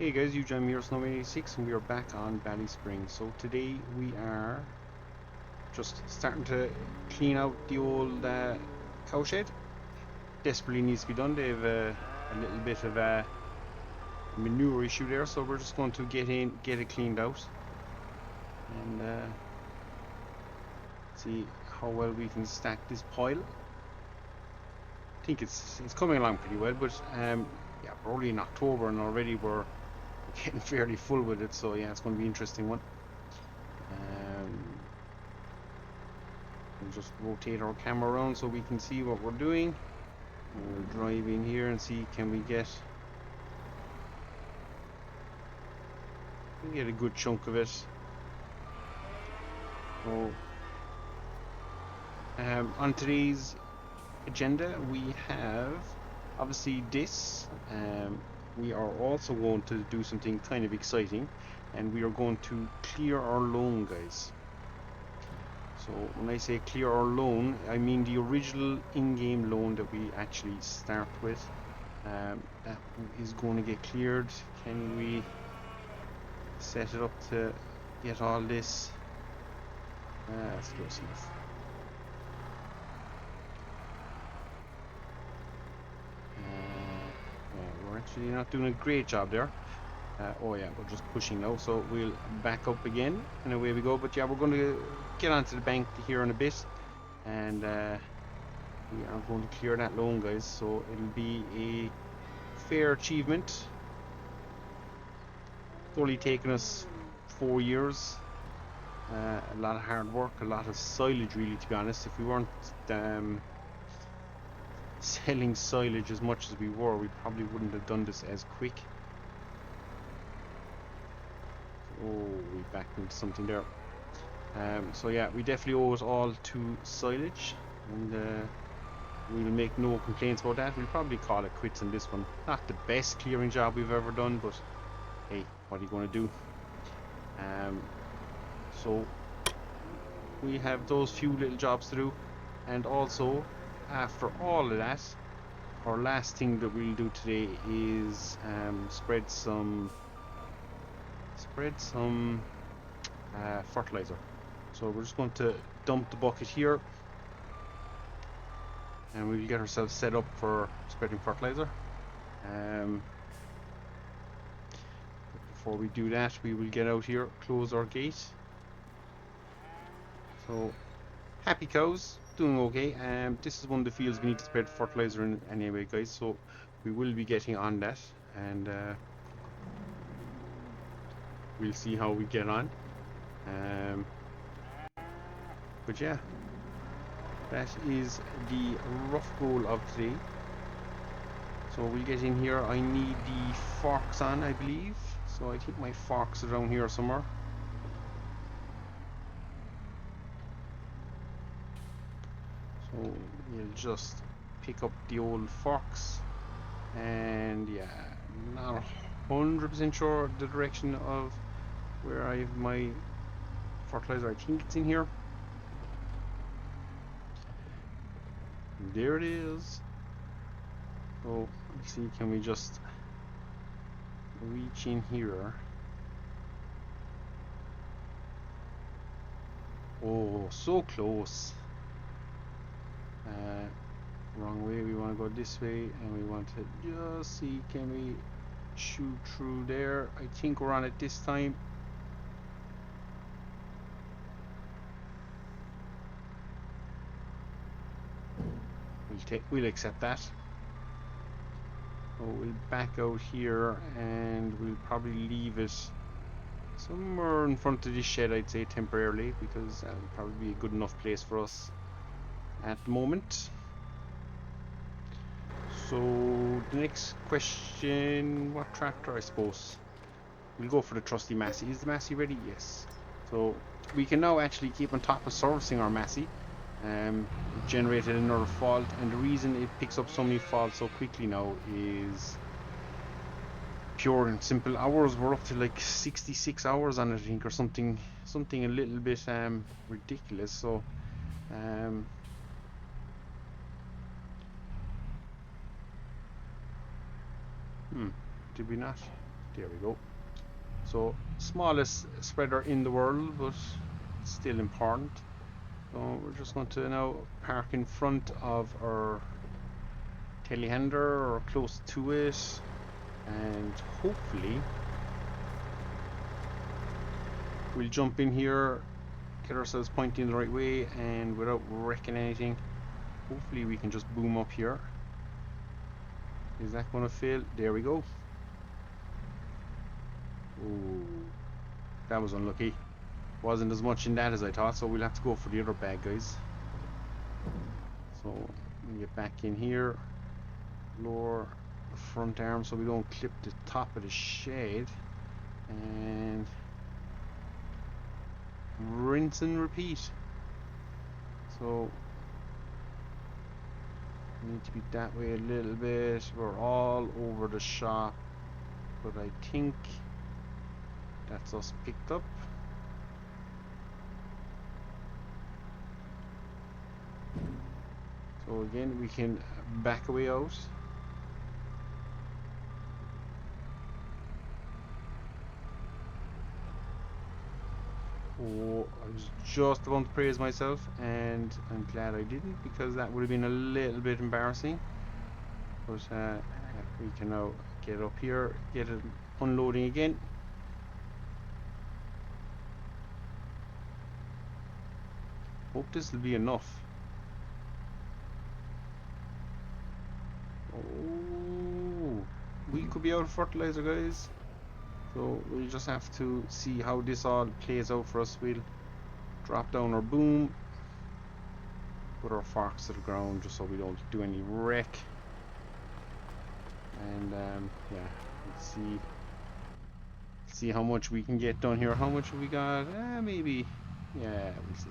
Hey guys, you join me here, Snow86, and we are back on Ballyspring. So today we are just starting to clean out the old cow shed. Desperately needs to be done. They have a little bit of a manure issue there, so we're just going to get it cleaned out, and see how well we can stack this pile. I think it's coming along pretty well, but yeah, we're only in October and already we're getting fairly full with it, so yeah, it's going to be an interesting one. We'll just rotate our camera around so we can see what we're doing. We'll drive in here and see, can we get a good chunk of it. So on today's agenda we have obviously this. We are also going to do something kind of exciting, and we are going to clear our loan, guys. So when I say clear our loan, I mean the original in-game loan that we actually start with. That is going to get cleared. Can we set it up to get all this? That's close enough. We're actually not doing a great job there. Oh yeah, we're just pushing now, so we'll back up again and away we go. But yeah, we're going to get onto the bank here in a bit, and we are going to clear that loan, guys, so it'll be a fair achievement. It's only taken us 4 years, a lot of hard work, a lot of silage, really, to be honest. If we weren't selling silage as much as we were, we probably wouldn't have done this as quick. Oh, we backed into something there. So yeah, we definitely owe it all to silage, and we'll make no complaints about that. We'll probably call it quits on this one. Not the best clearing job we've ever done, but hey, what are you going to do? So we have those few little jobs to do, and also after all of that, our last thing that we'll do today is spread some fertilizer. So we're just going to dump the bucket here, and we'll get ourselves set up for spreading fertilizer. But before we do that, we will get out here, close our gate. So happy cows, doing okay. This is one of the fields we need to spread fertilizer in anyway, guys, so we will be getting on that, and we'll see how we get on. But yeah, that is the rough goal of today. So we'll get in here. I need the forks on, I believe. So I think my forks are down here somewhere. So we'll just pick up the old forks, and yeah, not 100% sure the direction of where I have my fertilizer. I think it's in here. There it is. So let's see, can we just reach in here? Oh, so close. Wrong way. We want to go this way, and we want to just see, can we shoot through there? I think we're on it this time. We'll accept that. So we'll back out here, and we'll probably leave it somewhere in front of this shed, I'd say, temporarily, because that would probably be a good enough place for us at the moment. So the next question, what tractor? I suppose we'll go for the trusty Massey. Is the Massey ready? Yes. So we can now actually keep on top of servicing our Massey. It generated another fault, and the reason it picks up so many faults so quickly now is pure and simple. Hours were up to like 66 hours on it, I think, or something a little bit ridiculous. So did we not There we go. So smallest spreader in the world, but still important. So we're just going to now park in front of our telehandler or close to it, and hopefully we'll jump in here, get ourselves pointing the right way, and without wrecking anything, hopefully we can just boom up here. Is that going to fail? There we go. Oh, that was unlucky. Wasn't as much in that as I thought, so we'll have to go for the other bag, guys. So we get back in here, lower the front arm so we don't clip the top of the shade, and rinse and repeat. So we need to be that way a little bit. We're all over the shop, but I think that's us picked up. So again, we can back away out. Oh, I was just about to praise myself, and I'm glad I didn't, because that would have been a little bit embarrassing. But we can now get up here, get it unloading again. Hope this will be enough. Oh, we could be out of fertilizer, guys. So we'll just have to see how this all plays out for us. We'll drop down our boom, put our forks to the ground just so we don't do any wreck. And yeah, let's see how much we can get done here. How much have we got? Maybe, yeah, we'll see.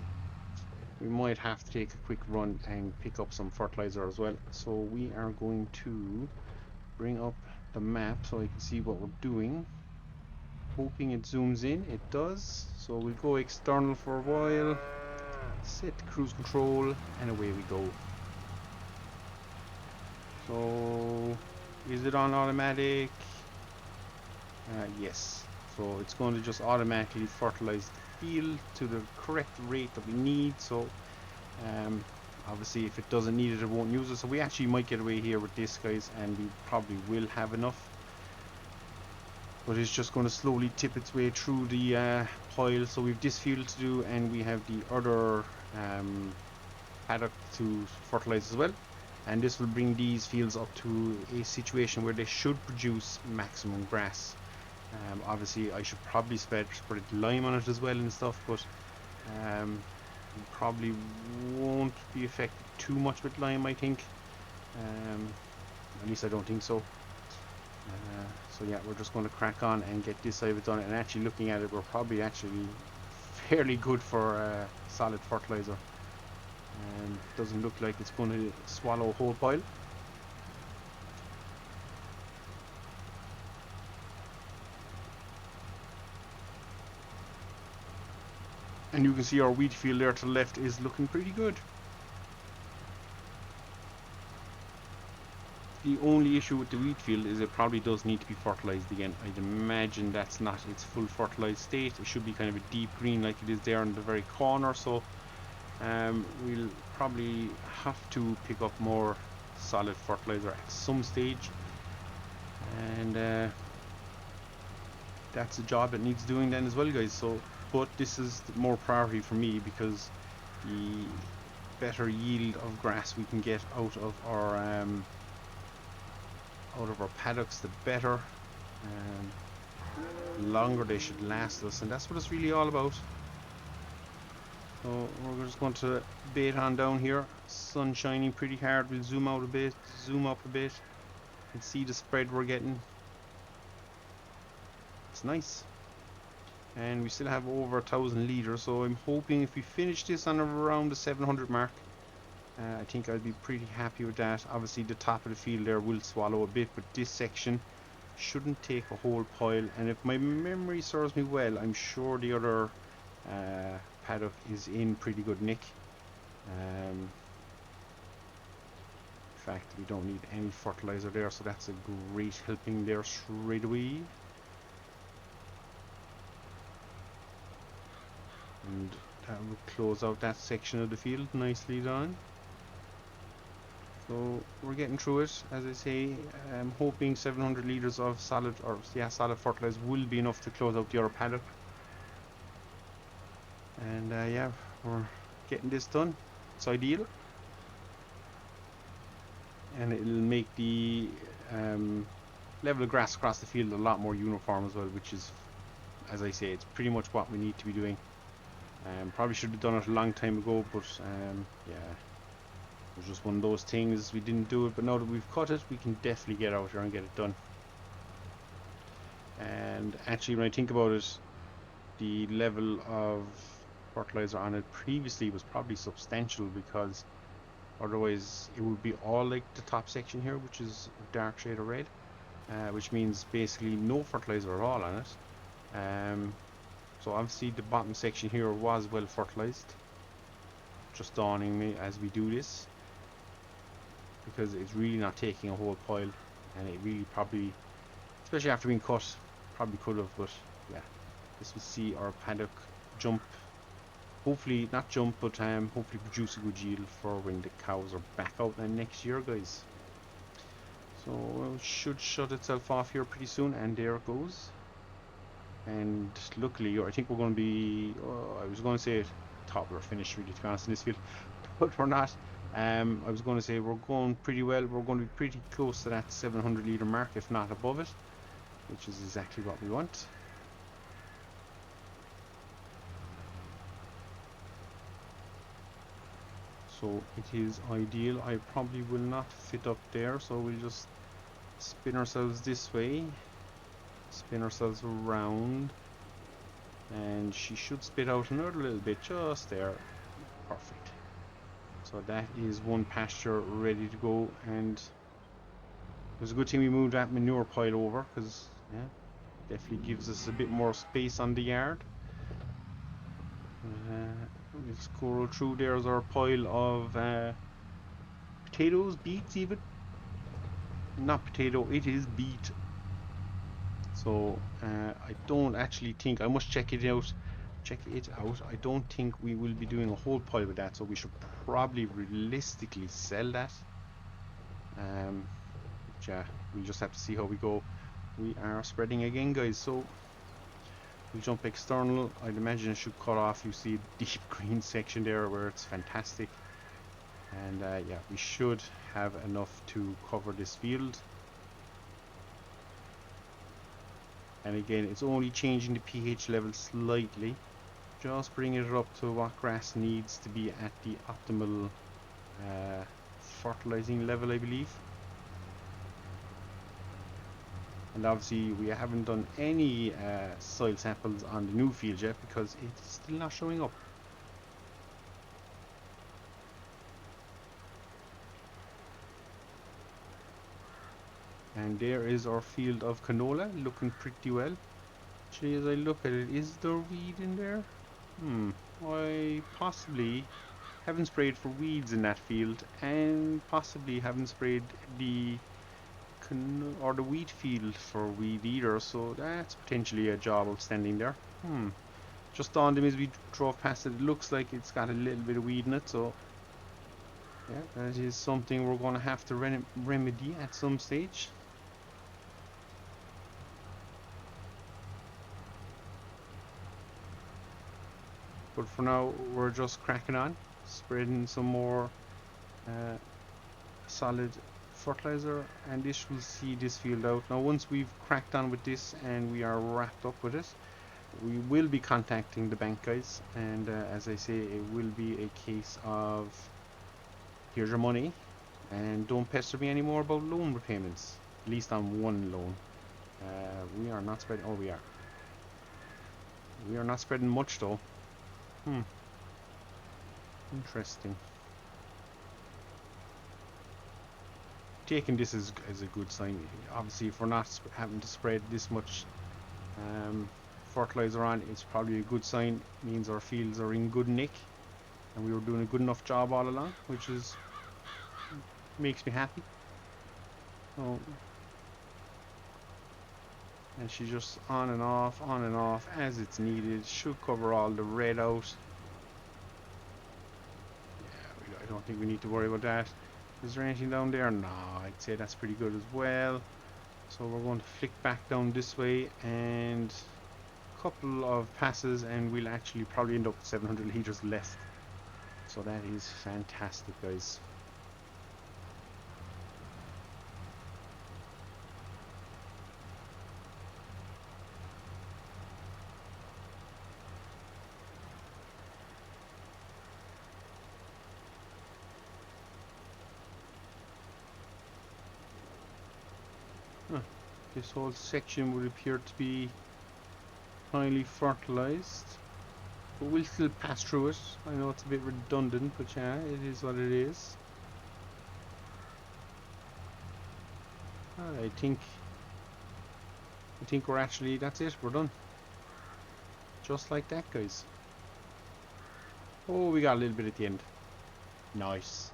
We might have to take a quick run and pick up some fertilizer as well. So we are going to bring up the map so I can see what we're doing. Hoping it zooms in. It does. So we'll go external for a while, set cruise control, and away we go. So is it on automatic? Yes. So it's going to just automatically fertilize the field to the correct rate that we need. So obviously if it doesn't need it, it won't use it. So we actually might get away here with this, guys, and we probably will have enough. But it's just going to slowly tip its way through the pile. So we've this field to do, and we have the other paddock to fertilize as well. And this will bring these fields up to a situation where they should produce maximum grass. Obviously I should probably spread lime on it as well and stuff, but probably won't be affected too much with lime, I think. At least I don't think so. So yeah, we're just going to crack on and get this side of it done. And actually looking at it, we're probably actually fairly good for solid fertilizer. Doesn't look like it's going to swallow a whole pile. And you can see our wheat field there to the left is looking pretty good. The only issue with the wheat field is it probably does need to be fertilized again. I'd imagine that's not its full fertilized state. It should be kind of a deep green like it is there in the very corner. So we'll probably have to pick up more solid fertilizer at some stage. And that's a job that needs doing then as well, guys. So, but this is more priority for me, because the better yield of grass we can get out of our paddocks, the better. The longer they should last us, and that's what it's really all about. So we're just going to bait on down here. Sun shining pretty hard. We'll zoom out a bit, zoom up a bit, and see the spread we're getting. It's nice. And we still have over 1,000 litres, so I'm hoping if we finish this on around the 700 mark, I think I'll be pretty happy with that. Obviously the top of the field there will swallow a bit, but this section shouldn't take a whole pile. And if my memory serves me well, I'm sure the other paddock is in pretty good nick. In fact, we don't need any fertilizer there, so that's a great helping there straight away. and that will close out that section of the field. Nicely done. So we're getting through it. As I say, I'm hoping 700 litres of solid, or yeah, solid fertilizer will be enough to close out the other paddock. And yeah, we're getting this done. It's ideal, and it'll make the level of grass across the field a lot more uniform as well, which is, as I say, it's pretty much what we need to be doing. Probably should have done it a long time ago, but yeah, it was just one of those things. We didn't do it, but now that we've cut it, we can definitely get out here and get it done. And actually, when I think about it, the level of fertilizer on it previously was probably substantial, because otherwise it would be all like the top section here, which is a dark shade of red, which means basically no fertilizer at all on it. So obviously the bottom section here was well fertilized. Just dawning me as we do this, because it's really not taking a whole pile, and it really probably, especially after being cut, probably could have. But yeah, this will see our paddock jump, hopefully not jump, but hopefully produce a good yield for when the cows are back out then next year, guys. So it should shut itself off here pretty soon, and there it goes. And luckily, I think we're going to be, I was going to say, thought we were finished really, to be honest, in this field, but we're not. I was going to say we're going pretty well. We're going to be pretty close to that 700 litre mark, if not above it, which is exactly what we want. So it is ideal. I probably will not fit up there, so we'll just spin ourselves this way, spin ourselves around, and she should spit out another little bit just there. Perfect. So that is one pasture ready to go, and it was a good thing we moved that manure pile over, because yeah, definitely gives us a bit more space on the yard. We'll scroll through. There's our pile of potatoes, beets even. Not potato, it is beet. So I don't actually think, I must check it out. I don't think we will be doing a whole pile with that, so we should probably realistically sell that. Yeah, we'll just have to see how we go. We are spreading again, guys, so we'll jump external. I'd imagine it should cut off. You see a deep green section there where it's fantastic. And yeah, we should have enough to cover this field. And again, it's only changing the pH level slightly, just bringing it up to what grass needs to be at the optimal fertilizing level, I believe. And obviously we haven't done any soil samples on the new field yet, because it's still not showing up. And there is our field of canola, looking pretty well. Actually, as I look at it, is there weed in there? I possibly haven't sprayed for weeds in that field, and possibly haven't sprayed the wheat field for weed either, so that's potentially a job outstanding there. Just dawned on me as we drove past it, it looks like it's got a little bit of weed in it, so yeah, that is something we're going to have to remedy at some stage. But for now, we're just cracking on, spreading some more solid fertilizer, and this will see this field out. Now once we've cracked on with this and we are wrapped up with it, we will be contacting the bank, guys, and as I say, it will be a case of here's your money and don't pester me anymore about loan repayments, at least on one loan. We are not spreading, we are not spreading much though. Interesting. Taking this is a good sign. Obviously, if we're not having to spread this much fertilizer on, it's probably a good sign. It means our fields are in good nick, and we were doing a good enough job all along, which is makes me happy. So and she's just on and off as it's needed. Should cover all the red out. Yeah, I don't think we need to worry about that. Is there anything down there? No, I'd say that's pretty good as well. So we're going to flick back down this way and a couple of passes and we'll actually probably end up with 700 litres left. So that is fantastic, guys. Huh. This whole section would appear to be highly fertilized, but we'll still pass through it. I know it's a bit redundant, but yeah, it is what it is. I think we're actually, that's it, we're done. Just like that, guys. Oh, we got a little bit at the end. Nice.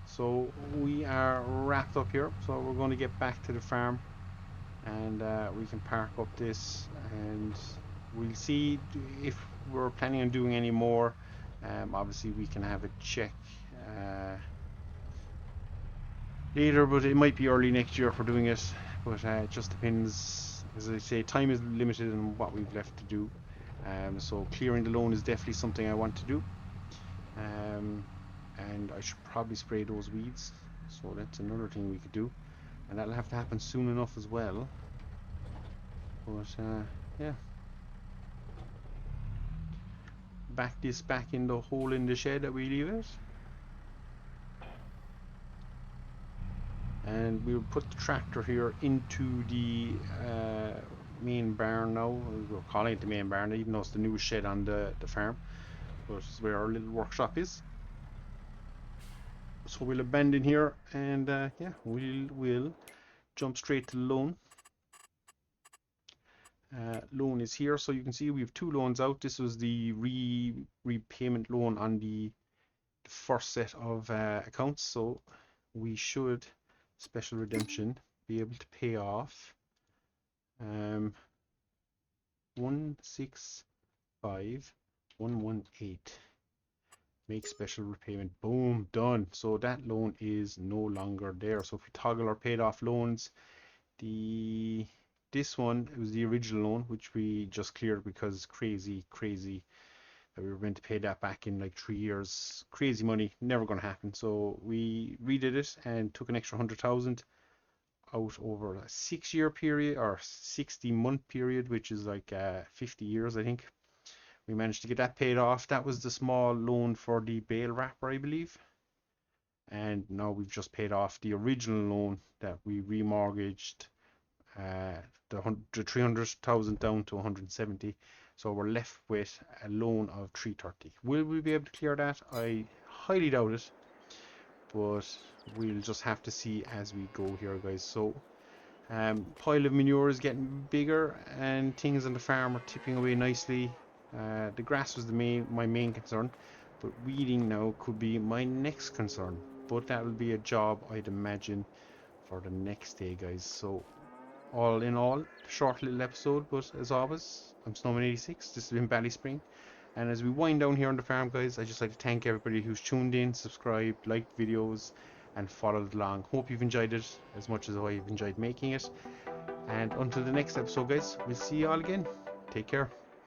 So we are wrapped up here, so we're going to get back to the farm and we can park up this and we'll see if we're planning on doing any more. Obviously we can have a check later, but it might be early next year for doing it, but it just depends. As I say, time is limited in what we've left to do, so clearing the loan is definitely something I want to do, and I should probably spray those weeds, so that's another thing we could do, and that'll have to happen soon enough as well. But yeah, back this back in the hole in the shed that we leave it, and we'll put the tractor here into the main barn now. We're calling it the main barn, even though it's the newest shed on the farm, but it's where our little workshop is. So we'll abandon here and yeah, we'll jump straight to the loan. Loan is here, so you can see we have two loans out. This was the repayment loan on the first set of accounts, so we should, special redemption, be able to pay off 165118. Make special repayment. Boom, done. So that loan is no longer there. So if we toggle our paid off loans, this one, it was the original loan which we just cleared because it's crazy that we were meant to pay that back in like 3 years. Crazy money, never going to happen. So we redid it and took an extra 100,000 out over a 6-year period or 60-month period, which is like 50 years, I think. We managed to get that paid off. That was the small loan for the bale wrapper, I believe. And now we've just paid off the original loan that we remortgaged, the 300,000 down to 170. So we're left with a loan of 330. Will we be able to clear that? I highly doubt it, but we'll just have to see as we go here, guys. So pile of manure is getting bigger and things on the farm are tipping away nicely. The grass was my main concern, but weeding now could be my next concern, but that will be a job, I'd imagine, for the next day, guys. So all in all, short little episode, but as always, I'm Snowman86. This has been Ballyspring, and as we wind down here on the farm, guys, I'd just like to thank everybody who's tuned in, subscribed, liked videos, and followed along. Hope you've enjoyed it as much as I've enjoyed making it. And until the next episode, guys, we'll see you all again. Take care.